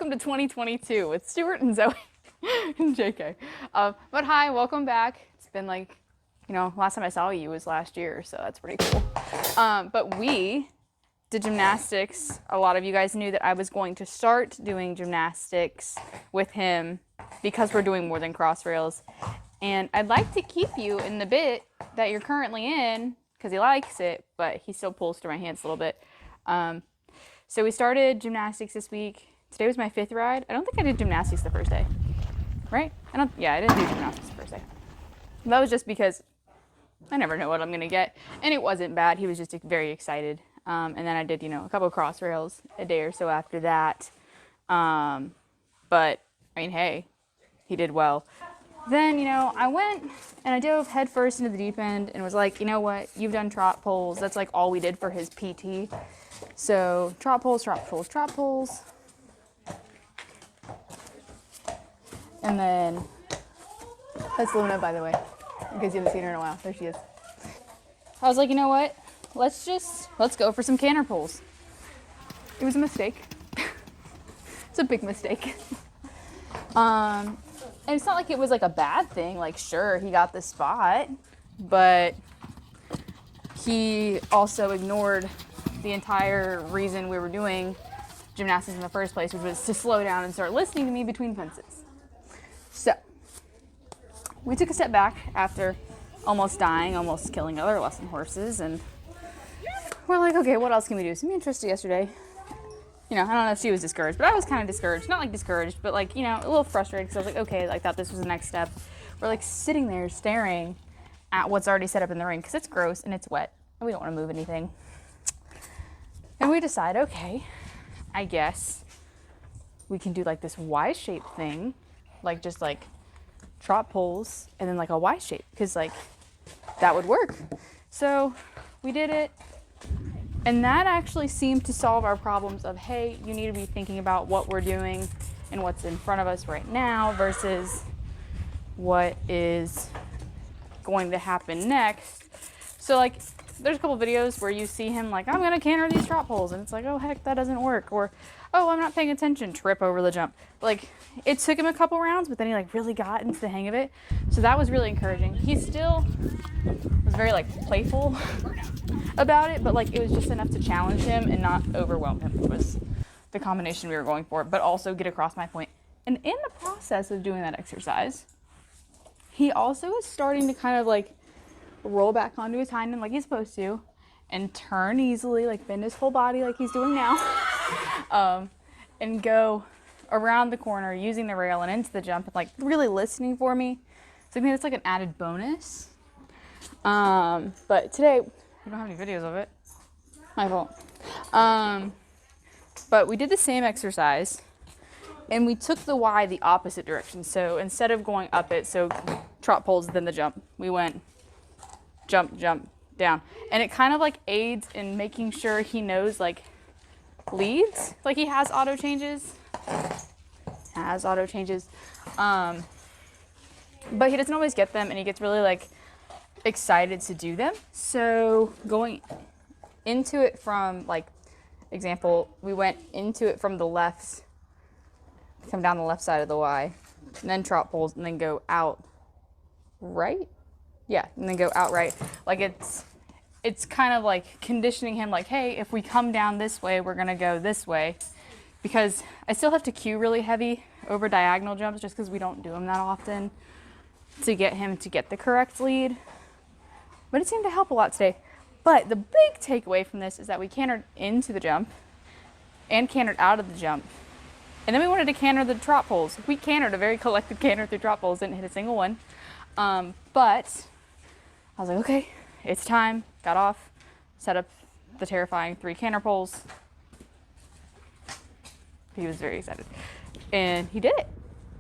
welcome to 2022 with Stuart and Zoe and JK. But hi, welcome back. It's been like, last time I saw you was last year, so that's pretty cool. But we did gymnastics. A lot of you guys knew that I was going to start doing gymnastics with him because we're doing more than cross rails. And I'd like to keep you in the bit that you're currently in because he likes it, but he still pulls through my hands a little bit. So we started gymnastics this week. Today was my 5th ride. I don't think I did gymnastics the first day, right? I didn't do gymnastics the first day. That was just because I never know what I'm gonna get, and it wasn't bad. He was just very excited. And then I did, a couple of cross rails a day or so after that. But I mean, hey, he did well. Then, I went and I dove head first into the deep end and was like, you know what? You've done trot poles. That's like all we did for his PT. So trot poles, trot poles, trot poles. And then, that's Luna, by the way, in case you haven't seen her in a while. There she is. I was like, you know what? Let's go for some canter pulls. It was a mistake. It's a big mistake. And it's not like it was like a bad thing. Like, sure, he got the spot, but he also ignored the entire reason we were doing gymnastics in the first place, which was to slow down and start listening to me between fences. So we took a step back after almost dying, almost killing other lesson horses, and we're like, okay, what else can we do? So me and Trista yesterday, I don't know if she was discouraged, but I was kind of discouraged. Not like discouraged, but like, a little frustrated because I was like, okay, I thought this was the next step. We're like sitting there staring at what's already set up in the ring because it's gross and it's wet and we don't want to move anything. And we decide, okay, I guess we can do like this Y-shaped thing, like just like trot poles and then like a Y shape because like that would work. So we did it. And that actually seemed to solve our problems of, hey, you need to be thinking about what we're doing and what's in front of us right now versus what is going to happen next. So like, there's a couple videos where you see him like, I'm gonna canter these trot poles, and it's like, oh heck, that doesn't work. Or, oh, I'm not paying attention, trip over the jump. Like, it took him a couple rounds, but then he like really got into the hang of it. So that was really encouraging. He still was very like playful about it, but like it was just enough to challenge him and not overwhelm him. It was the combination we were going for, but also get across my point. And in the process of doing that exercise, he also is starting to kind of like roll back onto his hind end like he's supposed to and turn easily, like bend his whole body like he's doing now, and go around the corner using the rail and into the jump and like really listening for me. So I think it's like an added bonus. But today we don't have any videos of it. My fault. But we did the same exercise and we took the Y the opposite direction. So instead of going up it, so trot poles, then the jump, we went jump, jump, down. And it kind of like aids in making sure he knows like leads. Like he has auto changes. But he doesn't always get them and he gets really like excited to do them. So going into it from like example, we went into it from the left, come down the left side of the Y, and then trot poles and then go out right. Yeah, and then go out right. Like it's kind of like conditioning him like, hey, if we come down this way, we're gonna go this way. Because I still have to cue really heavy over diagonal jumps just because we don't do them that often to get him to get the correct lead. But it seemed to help a lot today. But the big takeaway from this is that we cantered into the jump and cantered out of the jump. And then we wanted to canter the trot poles. We cantered a very collected canter through trot poles, didn't hit a single one. But I was like, okay, it's time. Got off, set up the terrifying 3 canter poles. He was very excited. And he did it.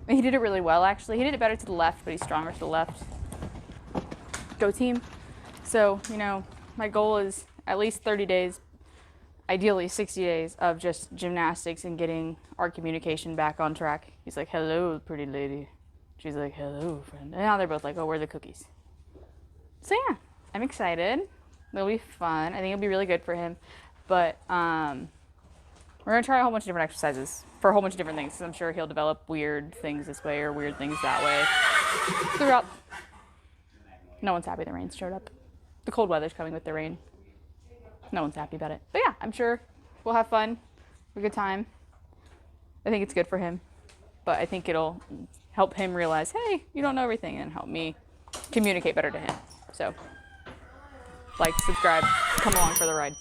And he did it really well, actually. He did it better to the left, but he's stronger to the left. Go team. So, my goal is at least 30 days, ideally 60 days of just gymnastics and getting our communication back on track. He's like, hello, pretty lady. She's like, hello, friend. And now they're both like, oh, where are the cookies? So yeah, I'm excited. It'll be fun. I think it'll be really good for him. But We're going to try a whole bunch of different exercises for a whole bunch of different things, because I'm sure he'll develop weird things this way or weird things that way throughout. No one's happy the rain showed up. The cold weather's coming with the rain. No one's happy about it. But yeah, I'm sure we'll have fun. Have a good time. I think it's good for him. But I think it'll help him realize, hey, you don't know everything, and help me communicate better to him. So, like, subscribe, come along for the ride.